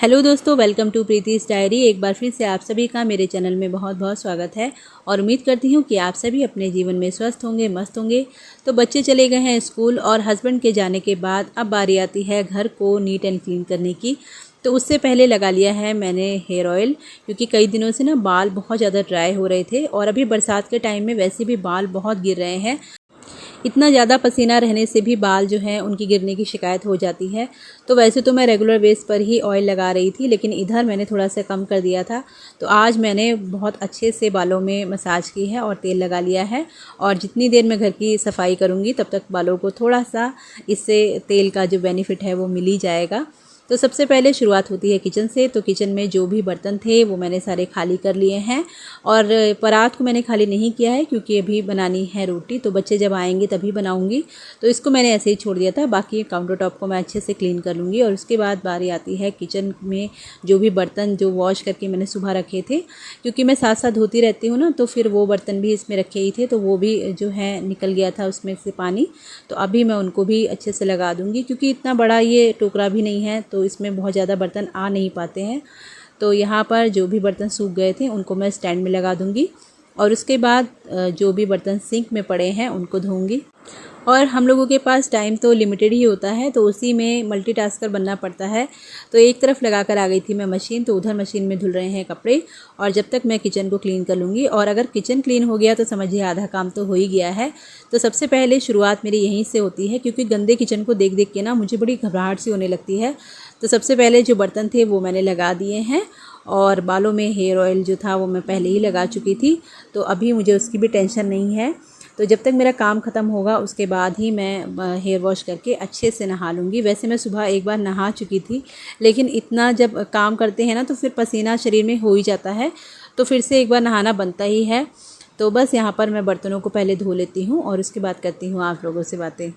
Hello दोस्तों, welcome to प्रीति's diary. एक बार फिर से आप सभी का मेरे चैनल में बहुत बहुत स्वागत है और उम्मीद करती हूँ कि आप सभी अपने जीवन में स्वस्थ होंगे, मस्त होंगे। तो बच्चे चले गए हैं स्कूल और हस्बैंड के जाने के बाद अब बारी आती है घर को नीट एंड क्लीन करने की। तो उससे पहले लगा लिया है मैंने हेयर ऑयल, क्योंकि कई दिनों से ना बाल बहुत ज़्यादा ड्राई हो रहे थे और अभी बरसात के टाइम में वैसे भी बाल बहुत गिर रहे हैं। इतना ज़्यादा पसीना रहने से भी बाल जो हैं उनकी गिरने की शिकायत हो जाती है। तो वैसे तो मैं रेगुलर बेस पर ही ऑयल लगा रही थी, लेकिन इधर मैंने थोड़ा सा कम कर दिया था। तो आज मैंने बहुत अच्छे से बालों में मसाज की है और तेल लगा लिया है। और जितनी देर मैं घर की सफाई करूँगी तब तक बालों को थोड़ा सा इससे तेल का जो बेनिफिट है वो मिल ही जाएगा। तो सबसे पहले शुरुआत होती है किचन से। तो किचन में जो भी बर्तन थे वो मैंने सारे खाली कर लिए हैं और परात को मैंने खाली नहीं किया है क्योंकि अभी बनानी है रोटी। तो बच्चे जब आएंगे तभी बनाऊंगी, तो इसको मैंने ऐसे ही छोड़ दिया था। बाकी काउंटर टॉप को मैं अच्छे से क्लीन कर लूँगी। और उसके बाद बारी आती है किचन में जो भी बर्तन जो वॉश करके मैंने सुबह रखे थे, क्योंकि मैं साथ साथ धोती रहती हूँ ना, तो फिर वो बर्तन भी इसमें रखे ही थे, तो वो भी जो है निकल गया था उसमें से पानी। तो अभी मैं उनको भी अच्छे से लगा दूँगी, क्योंकि इतना बड़ा ये टोकरा भी नहीं है तो इसमें बहुत ज़्यादा बर्तन आ नहीं पाते हैं। तो यहाँ पर जो भी बर्तन सूख गए थे उनको मैं स्टैंड में लगा दूँगी और उसके बाद जो भी बर्तन सिंक में पड़े हैं उनको धोऊंगी। और हम लोगों के पास टाइम तो लिमिटेड ही होता है, तो उसी में मल्टीटास्कर बनना पड़ता है। तो एक तरफ लगा कर आ गई थी मैं मशीन, तो उधर मशीन में धुल रहे हैं कपड़े और जब तक मैं किचन को क्लीन कर लूँगी। और अगर किचन क्लीन हो गया तो समझिए आधा काम तो हो ही गया है। तो सबसे पहले शुरुआत मेरी यहीं से होती है, क्योंकि गंदे किचन को देख देख के ना मुझे बड़ी घबराहट सी होने लगती है। तो सबसे पहले जो बर्तन थे वो मैंने लगा दिए हैं और बालों में हेयर ऑयल जो था वो मैं पहले ही लगा चुकी थी, तो अभी मुझे उसकी भी टेंशन नहीं है। तो जब तक मेरा काम ख़त्म होगा उसके बाद ही मैं हेयर वॉश करके अच्छे से नहा लूँगी। वैसे मैं सुबह एक बार नहा चुकी थी, लेकिन इतना जब काम करते हैं ना तो फिर पसीना शरीर में हो ही जाता है, तो फिर से एक बार नहाना बनता ही है। तो बस यहाँ पर मैं बर्तनों को पहले धो लेती हूँ और उसके बाद करती हूँ आप लोगों से बातें।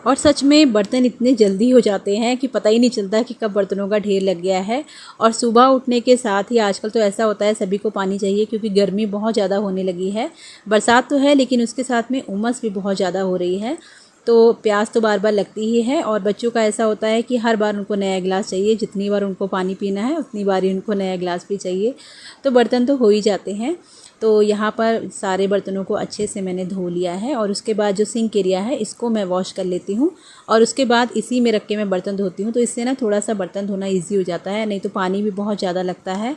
और सच में बर्तन इतने जल्दी हो जाते हैं कि पता ही नहीं चलता कि कब बर्तनों का ढेर लग गया है। और सुबह उठने के साथ ही आजकल तो ऐसा होता है सभी को पानी चाहिए, क्योंकि गर्मी बहुत ज़्यादा होने लगी है। बरसात तो है लेकिन उसके साथ में उमस भी बहुत ज़्यादा हो रही है, तो प्यास तो बार बार लगती ही है। और बच्चों का ऐसा होता है कि हर बार उनको नया गिलास चाहिए, जितनी बार उनको पानी पीना है उतनी बार ही उनको नया गिलास भी चाहिए। तो बर्तन तो हो ही जाते हैं। तो यहाँ पर सारे बर्तनों को अच्छे से मैंने धो लिया है और उसके बाद जो सिंक एरिया है इसको मैं वॉश कर लेती हूँ और उसके बाद इसी में रख के मैं बर्तन धोती हूँ। तो इससे ना थोड़ा सा बर्तन धोना इजी हो जाता है, नहीं तो पानी भी बहुत ज़्यादा लगता है।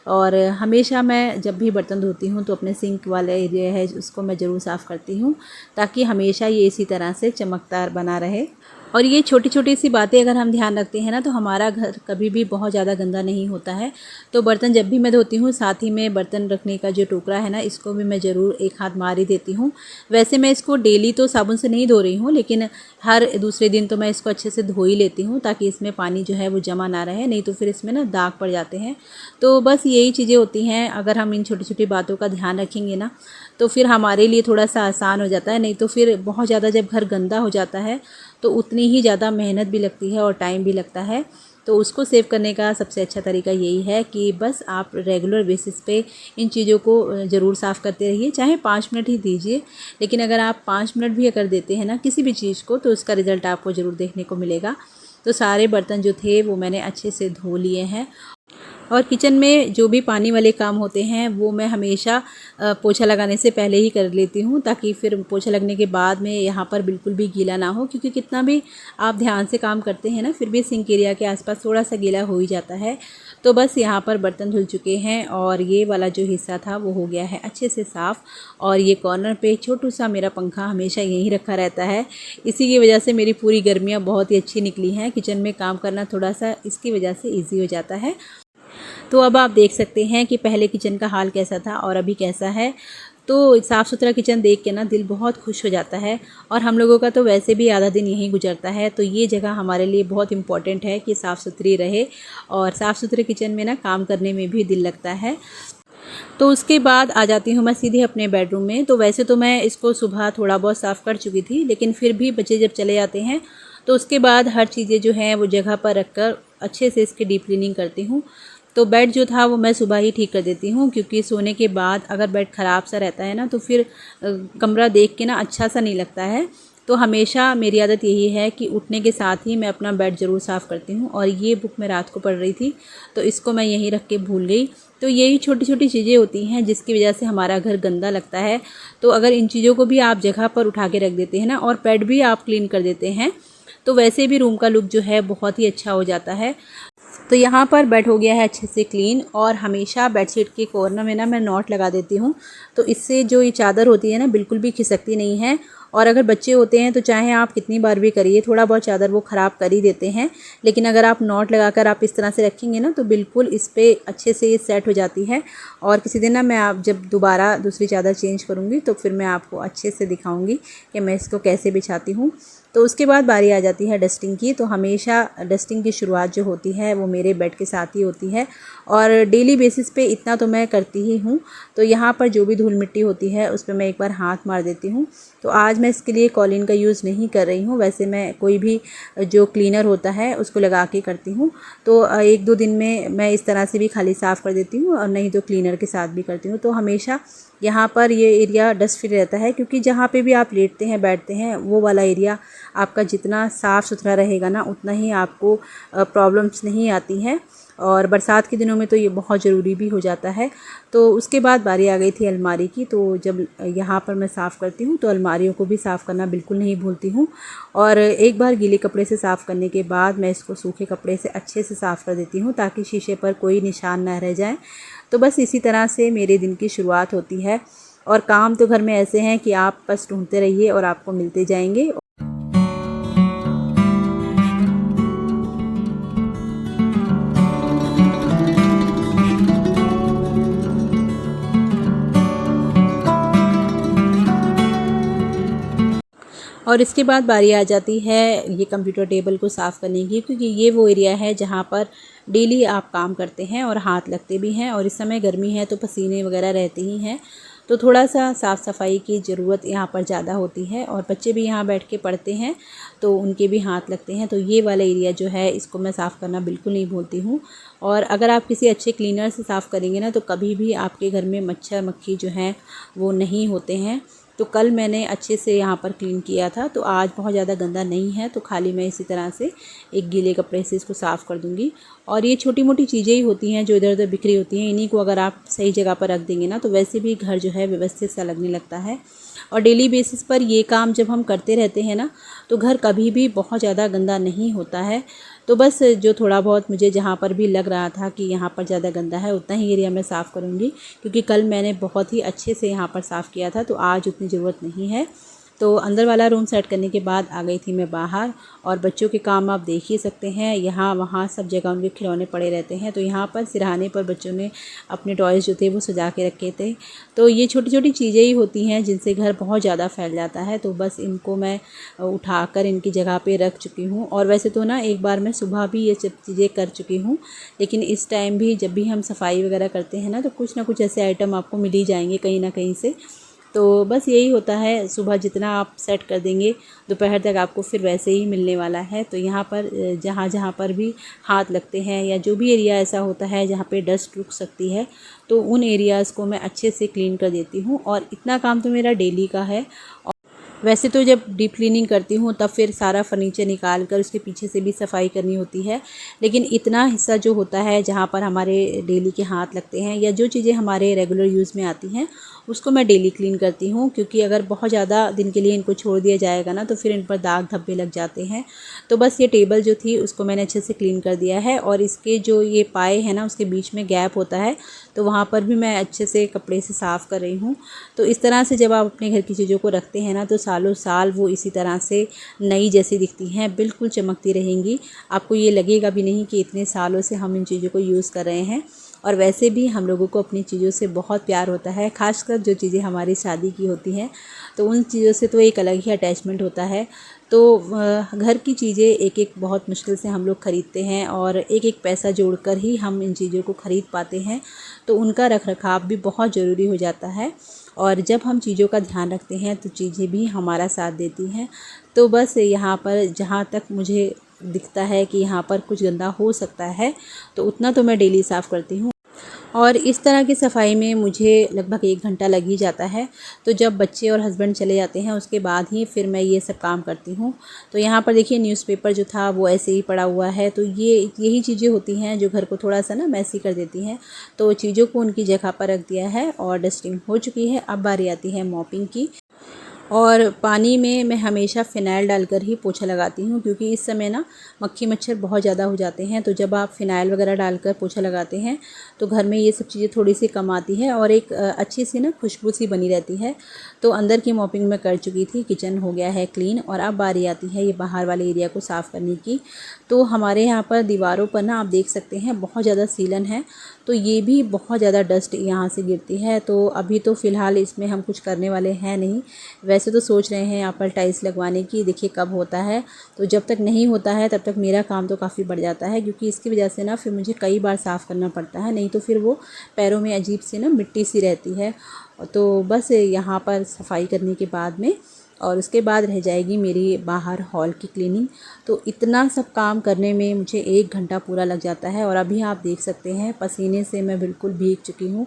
और हमेशा मैं जब भी बर्तन धोती हूँ तो अपने सिंक वाला एरिया है उसको मैं ज़रूर साफ़ करती हूँ, ताकि हमेशा ये इसी तरह से चमकदार बना रहे। और ये छोटी छोटी सी बातें अगर हम ध्यान रखते हैं ना तो हमारा घर कभी भी बहुत ज़्यादा गंदा नहीं होता है। तो बर्तन जब भी मैं धोती हूँ साथ ही में बर्तन रखने का जो टोकरा है ना इसको भी मैं ज़रूर एक हाथ मार ही देती हूँ। वैसे मैं इसको डेली तो साबुन से नहीं धो रही हूँ, लेकिन हर दूसरे दिन तो मैं इसको अच्छे से धो ही लेती हूँ, ताकि इसमें पानी जो है वो जमा ना रहे, नहीं तो फिर इसमें ना दाग पड़ जाते हैं। तो बस यही चीज़ें होती हैं, अगर हम इन छोटी छोटी बातों का ध्यान रखेंगे ना तो फिर हमारे लिए थोड़ा सा आसान हो जाता है। नहीं तो फिर बहुत ज़्यादा जब घर गंदा हो जाता है तो उतनी ही ज़्यादा मेहनत भी लगती है और टाइम भी लगता है। तो उसको सेव करने का सबसे अच्छा तरीका यही है कि बस आप रेगुलर बेसिस पे इन चीज़ों को ज़रूर साफ़ करते रहिए, चाहे 5 मिनट ही दीजिए, लेकिन अगर आप 5 मिनट भी अगर देते हैं ना किसी भी चीज़ को तो उसका रिज़ल्ट आपको ज़रूर देखने को मिलेगा। तो सारे बर्तन जो थे वो मैंने अच्छे से धो लिए हैं। और किचन में जो भी पानी वाले काम होते हैं वो मैं हमेशा पोछा लगाने से पहले ही कर लेती हूँ, ताकि फिर पोछा लगने के बाद में यहाँ पर बिल्कुल भी गीला ना हो, क्योंकि कितना भी आप ध्यान से काम करते हैं ना फिर भी सिंक एरिया के आसपास थोड़ा सा गीला हो ही जाता है। तो बस यहाँ पर बर्तन धुल चुके हैं और ये वाला जो हिस्सा था वो हो गया है अच्छे से साफ़। और ये कॉर्नर पे छोटू सा मेरा पंखा हमेशा यहीं रखा रहता है, इसी की वजह से मेरी पूरी गर्मियाँ बहुत ही अच्छी निकली हैं। किचन में काम करना थोड़ा सा इसकी वजह से ईजी हो जाता है। तो अब आप देख सकते हैं कि पहले किचन का हाल कैसा था और अभी कैसा है। तो साफ़ सुथरा किचन देख के ना दिल बहुत खुश हो जाता है। और हम लोगों का तो वैसे भी आधा दिन यहीं गुजरता है, तो ये जगह हमारे लिए बहुत इम्पॉर्टेंट है कि साफ़ सुथरी रहे और साफ़ सुथरे किचन में ना काम करने में भी दिल लगता है। तो उसके बाद आ जाती हूँ मैं सीधे अपने बेडरूम में। तो वैसे तो मैं इसको सुबह थोड़ा बहुत साफ़ कर चुकी थी, लेकिन फिर भी बच्चे जब चले जाते हैं तो उसके बाद हर चीज़ें जो हैं वो जगह पर रख कर अच्छे से इसकी डीप क्लीनिंग करती हूँ। तो बेड जो था वो मैं सुबह ही ठीक कर देती हूँ, क्योंकि सोने के बाद अगर बेड ख़राब सा रहता है ना तो फिर कमरा देख के ना अच्छा सा नहीं लगता है। तो हमेशा मेरी आदत यही है कि उठने के साथ ही मैं अपना बेड ज़रूर साफ़ करती हूँ। और ये बुक मैं रात को पढ़ रही थी तो इसको मैं यहीं रख के भूल गई। तो यही छोटी छोटी चीज़ें होती हैं जिसकी वजह से हमारा घर गंदा लगता है। तो अगर इन चीज़ों को भी आप जगह पर उठा के रख देते हैं ना और बेड भी आप क्लीन कर देते हैं तो वैसे भी रूम का लुक जो है बहुत ही अच्छा हो जाता है। तो यहाँ पर बेड हो गया है अच्छे से क्लीन। और हमेशा बेडशीट के कॉर्नर में ना मैं नॉट लगा देती हूँ, तो इससे जो ये चादर होती है ना बिल्कुल भी खिसकती नहीं है। और अगर बच्चे होते हैं तो चाहे आप कितनी बार भी करिए, थोड़ा बहुत चादर वो ख़राब कर ही देते हैं, लेकिन अगर आप नॉट लगाकर आप इस तरह से रखेंगे ना तो बिल्कुल इस पर अच्छे से ये सेट हो जाती है। और किसी दिन ना मैं आप जब दोबारा दूसरी चादर चेंज करूँगी तो फिर मैं आपको अच्छे से दिखाऊँगी कि मैं इसको कैसे बिछाती हूँ। तो उसके बाद बारी आ जाती है डस्टिंग की। तो हमेशा डस्टिंग की शुरुआत जो होती है वो मेरे बेड के साथ ही होती है और डेली बेसिस पे इतना तो मैं करती ही हूँ। तो यहाँ पर जो भी धूल मिट्टी होती है उस पर मैं एक बार हाथ मार देती हूँ। तो आज मैं इसके लिए कॉलिन का यूज़ नहीं कर रही हूँ, वैसे मैं कोई भी जो क्लीनर होता है उसको लगा के करती हूँ। तो एक दो दिन में मैं इस तरह से भी खाली साफ़ कर देती हूँ और नहीं तो क्लीनर के साथ भी करती हूँ। तो हमेशा यहाँ पर ये एरिया डस्ट फ्री रहता है, क्योंकि जहाँ पे भी आप लेटते हैं बैठते हैं वो वाला एरिया आपका जितना साफ़ सुथरा रहेगा ना उतना ही आपको प्रॉब्लम्स नहीं आती हैं। और बरसात के दिनों में तो ये बहुत ज़रूरी भी हो जाता है। तो उसके बाद बारी आ गई थी अलमारी की। तो जब यहाँ पर मैं साफ़ करती हूँ तो अलमारियों को भी साफ़ करना बिल्कुल नहीं भूलती हूँ। और एक बार गीले कपड़े से साफ़ करने के बाद मैं इसको सूखे कपड़े से अच्छे से साफ़ कर देती हूँ ताकि शीशे पर कोई निशान ना रह जाए। तो बस इसी तरह से मेरे दिन की शुरुआत होती है। और काम तो घर में ऐसे हैं कि आप बस ढूंढते रहिए और आपको मिलते जाएंगे। और इसके बाद बारी आ जाती है ये कंप्यूटर टेबल को साफ़ करने की, क्योंकि ये वो एरिया है जहाँ पर डेली आप काम करते हैं और हाथ लगते भी हैं। और इस समय गर्मी है तो पसीने वगैरह रहते ही हैं, तो थोड़ा सा साफ़ सफाई की ज़रूरत यहाँ पर ज़्यादा होती है। और बच्चे भी यहाँ बैठ के पढ़ते हैं तो उनके भी हाथ लगते हैं। तो ये वाला एरिया जो है इसको मैं साफ़ करना बिल्कुल नहीं भूलती हूँ। और अगर आप किसी अच्छे क्लीनर से साफ़ करेंगे ना तो कभी भी आपके घर में मच्छर मक्खी जो हैं वो नहीं होते हैं। तो कल मैंने अच्छे से यहाँ पर क्लीन किया था, तो आज बहुत ज़्यादा गंदा नहीं है। तो खाली मैं इसी तरह से एक गीले कपड़े से इसको साफ़ कर दूँगी। और ये छोटी मोटी चीज़ें ही होती हैं जो इधर उधर बिखरी होती हैं, इन्हीं को अगर आप सही जगह पर रख देंगे ना तो वैसे भी घर जो है व्यवस्थित सा लगने लगता है। और डेली बेसिस पर ये काम जब हम करते रहते हैं ना तो घर कभी भी बहुत ज़्यादा गंदा नहीं होता है। तो बस जो थोड़ा बहुत मुझे जहाँ पर भी लग रहा था कि यहाँ पर ज़्यादा गंदा है उतना ही एरिया मैं साफ़ करूँगी, क्योंकि कल मैंने बहुत ही अच्छे से यहाँ पर साफ़ किया था तो आज उतनी ज़रूरत नहीं है। तो अंदर वाला रूम सेट करने के बाद आ गई थी मैं बाहर। और बच्चों के काम आप देख ही सकते हैं, यहाँ वहाँ सब जगह उनके खिलौने पड़े रहते हैं। तो यहाँ पर सिरहाने पर बच्चों ने अपने टॉयज़ जो थे वो सजा के रखे थे। तो ये छोटी छोटी चीज़ें ही होती हैं जिनसे घर बहुत ज़्यादा फैल जाता है। तो बस इनको मैं उठाकर इनकी जगह पे रख चुकी हूँ। और वैसे तो ना एक बार मैं सुबह भी ये सब चीज़ें कर चुकी हूँ, लेकिन इस टाइम भी जब भी हम सफाई वगैरह करते हैं ना तो कुछ ना कुछ ऐसे आइटम आपको मिल ही जाएंगे कहीं ना कहीं से। तो बस यही होता है, सुबह जितना आप सेट कर देंगे दोपहर तक आपको फिर वैसे ही मिलने वाला है। तो यहाँ पर जहाँ जहाँ पर भी हाथ लगते हैं या जो भी एरिया ऐसा होता है जहाँ पे डस्ट रुक सकती है तो उन एरियाज़ को मैं अच्छे से क्लीन कर देती हूँ। और इतना काम तो मेरा डेली का है। वैसे तो जब डीप क्लीनिंग करती हूँ तब फिर सारा फर्नीचर निकाल कर उसके पीछे से भी सफाई करनी होती है, लेकिन इतना हिस्सा जो होता है जहाँ पर हमारे डेली के हाथ लगते हैं या जो चीज़ें हमारे रेगुलर यूज़ में आती हैं उसको मैं डेली क्लीन करती हूँ। क्योंकि अगर बहुत ज़्यादा दिन के लिए इनको छोड़ दिया जाएगा ना तो फिर इन पर दाग धब्बे लग जाते हैं। तो बस ये टेबल जो थी उसको मैंने अच्छे से क्लीन कर दिया है। और इसके जो ये पाए हैं ना उसके बीच में गैप होता है तो वहाँ पर भी मैं अच्छे से कपड़े से साफ़ कर रही हूँ। तो इस तरह से जब आप अपने घर की चीज़ों को रखते हैं ना तो सालों साल वो इसी तरह से नई जैसी दिखती हैं, बिल्कुल चमकती रहेंगी। आपको ये लगेगा भी नहीं कि इतने सालों से हम इन चीज़ों को यूज़ कर रहे हैं। और वैसे भी हम लोगों को अपनी चीज़ों से बहुत प्यार होता है, खासकर जो चीज़ें हमारी शादी की होती हैं तो उन चीज़ों से तो एक अलग ही अटैचमेंट होता है। तो घर की चीज़ें एक एक बहुत मुश्किल से हम लोग ख़रीदते हैं और एक एक पैसा जोड़कर ही हम इन चीज़ों को ख़रीद पाते हैं, तो उनका रख रखाव भी बहुत ज़रूरी हो जाता है। और जब हम चीज़ों का ध्यान रखते हैं तो चीज़ें भी हमारा साथ देती हैं। तो बस यहाँ पर जहाँ तक मुझे दिखता है कि यहाँ पर कुछ गंदा हो सकता है तो उतना तो मैं डेली साफ़ करती हूँ, और इस तरह की सफाई में मुझे लगभग 1 घंटा लग ही जाता है। तो जब बच्चे और हस्बैंड चले जाते हैं उसके बाद ही फिर मैं ये सब काम करती हूँ। तो यहाँ पर देखिए न्यूज़पेपर जो था वो ऐसे ही पड़ा हुआ है, तो यही चीज़ें होती हैं जो घर को थोड़ा सा ना मैसी कर देती हैं। तो चीज़ों को उनकी जगह पर रख दिया है और डस्टिंग हो चुकी है। अब बारी आती है मॉपिंग की। और पानी में मैं हमेशा फ़िनाइल डालकर ही पोछा लगाती हूँ, क्योंकि इस समय ना मक्खी मच्छर बहुत ज़्यादा हो जाते हैं। तो जब आप फ़िनाइल वगैरह डालकर पोछा लगाते हैं तो घर में ये सब चीज़ें थोड़ी सी कम आती है और एक अच्छी सी ना खुशबू सी बनी रहती है। तो अंदर की मॉपिंग मैं कर चुकी थी, किचन हो गया है क्लीन, और अब बारी आती है ये बाहर वाले एरिया को साफ़ करने की। तो हमारे यहाँ पर दीवारों पर ना आप देख सकते हैं बहुत ज़्यादा सीलन है, तो ये भी बहुत ज़्यादा डस्ट यहाँ से गिरती है। तो अभी तो फ़िलहाल इसमें हम कुछ करने वाले हैं नहीं। वैसे तो सोच रहे हैं यहाँ पर टाइल्स लगवाने की, देखिए कब होता है। तो जब तक नहीं होता है तब तक मेरा काम तो काफ़ी बढ़ जाता है, क्योंकि इसकी वजह से ना फिर मुझे कई बार साफ़ करना पड़ता है, नहीं तो फिर वो पैरों में अजीब सी ना मिट्टी सी रहती है। तो बस यहाँ पर सफाई करने के बाद में और उसके बाद रह जाएगी मेरी बाहर हॉल की क्लीनिंग। तो इतना सब काम करने में मुझे 1 घंटा पूरा लग जाता है, और अभी आप देख सकते हैं पसीने से मैं बिल्कुल भीग चुकी हूँ।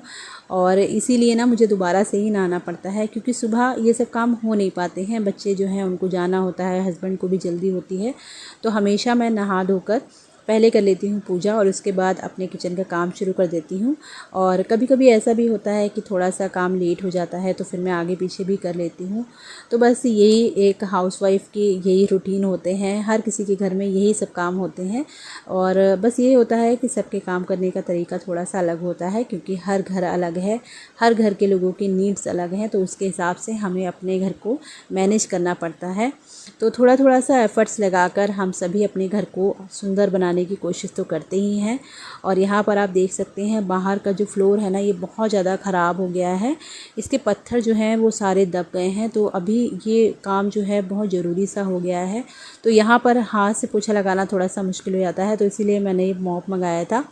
और इसीलिए ना मुझे दोबारा से ही नहाना पड़ता है, क्योंकि सुबह ये सब काम हो नहीं पाते हैं। बच्चे जो हैं उनको जाना होता है, हस्बैंड को भी जल्दी होती है, तो हमेशा मैं नहा धोकर पहले कर लेती हूँ पूजा और उसके बाद अपने किचन का काम शुरू कर देती हूँ। और कभी कभी ऐसा भी होता है कि थोड़ा सा काम लेट हो जाता है तो फिर मैं आगे पीछे भी कर लेती हूँ। तो बस यही एक हाउसवाइफ़ की यही रूटीन होते हैं, हर किसी के घर में यही सब काम होते हैं। और बस ये होता है कि सबके काम करने का तरीका थोड़ा सा अलग होता है, क्योंकि हर घर अलग है, हर घर के लोगों की नीड्स अलग हैं, तो उसके हिसाब से हमें अपने घर को मैनेज करना पड़ता है। तो थोड़ा थोड़ा सा एफ़र्ट्स लगाकर हम सभी अपने घर को सुंदर बनाने की कोशिश तो करते ही हैं। और यहाँ पर आप देख सकते हैं बाहर का जो फ्लोर है ना, ये बहुत ज़्यादा ख़राब हो गया है, इसके पत्थर जो हैं वो सारे दब गए हैं। तो अभी ये काम जो है बहुत ज़रूरी सा हो गया है। तो यहाँ पर हाथ से पोछा लगाना थोड़ा सा मुश्किल हो जाता है, तो इसीलिए मैंने ये मॉप मंगाया था,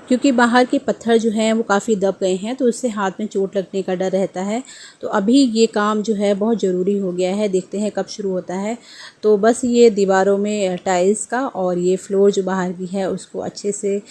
क्योंकि बाहर के पत्थर जो हैं वो काफ़ी दब गए हैं, तो उससे हाथ में चोट लगने का डर रहता है। तो अभी ये काम जो है बहुत ज़रूरी हो गया है, देखते हैं कब शुरू होता है। तो बस ये दीवारों में टाइल्स का और ये फ्लोर जो बाहर की है उसको अच्छे से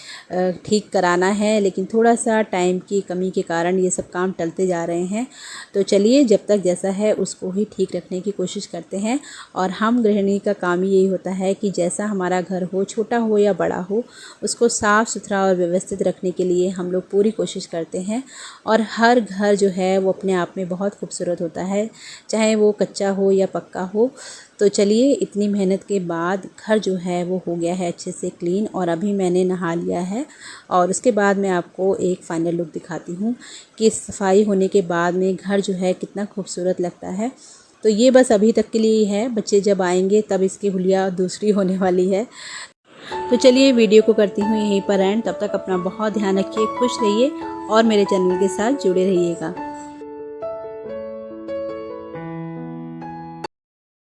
ठीक कराना है, लेकिन थोड़ा सा टाइम की कमी के कारण ये सब काम टलते जा रहे हैं। तो चलिए जब तक जैसा है उसको ही ठीक रखने की कोशिश करते हैं। और हम गृहिणी का काम ही यही होता है कि जैसा हमारा घर हो, छोटा हो या बड़ा हो, उसको साफ़ सुथरा और व्यवस्थित रखने के लिए हम लोग पूरी कोशिश करते हैं। और हर घर जो है वो अपने आप में बहुत खूबसूरत होता है, चाहे वो कच्चा हो या पक्का हो। तो चलिए इतनी मेहनत के बाद घर जो है वो हो गया है अच्छे से क्लीन, और अभी मैंने नहा लिया है। और उसके बाद मैं आपको एक फ़ाइनल लुक दिखाती हूँ कि सफाई होने के बाद में घर जो है कितना खूबसूरत लगता है। तो ये बस अभी तक के लिए ही है, बच्चे जब आएंगे तब इसकी हुलिया दूसरी होने वाली है। तो चलिए वीडियो को करती हूँ यहीं पर एंड। तब तक अपना बहुत ध्यान रखिए, खुश रहिए और मेरे चैनल के साथ जुड़े रहिएगा।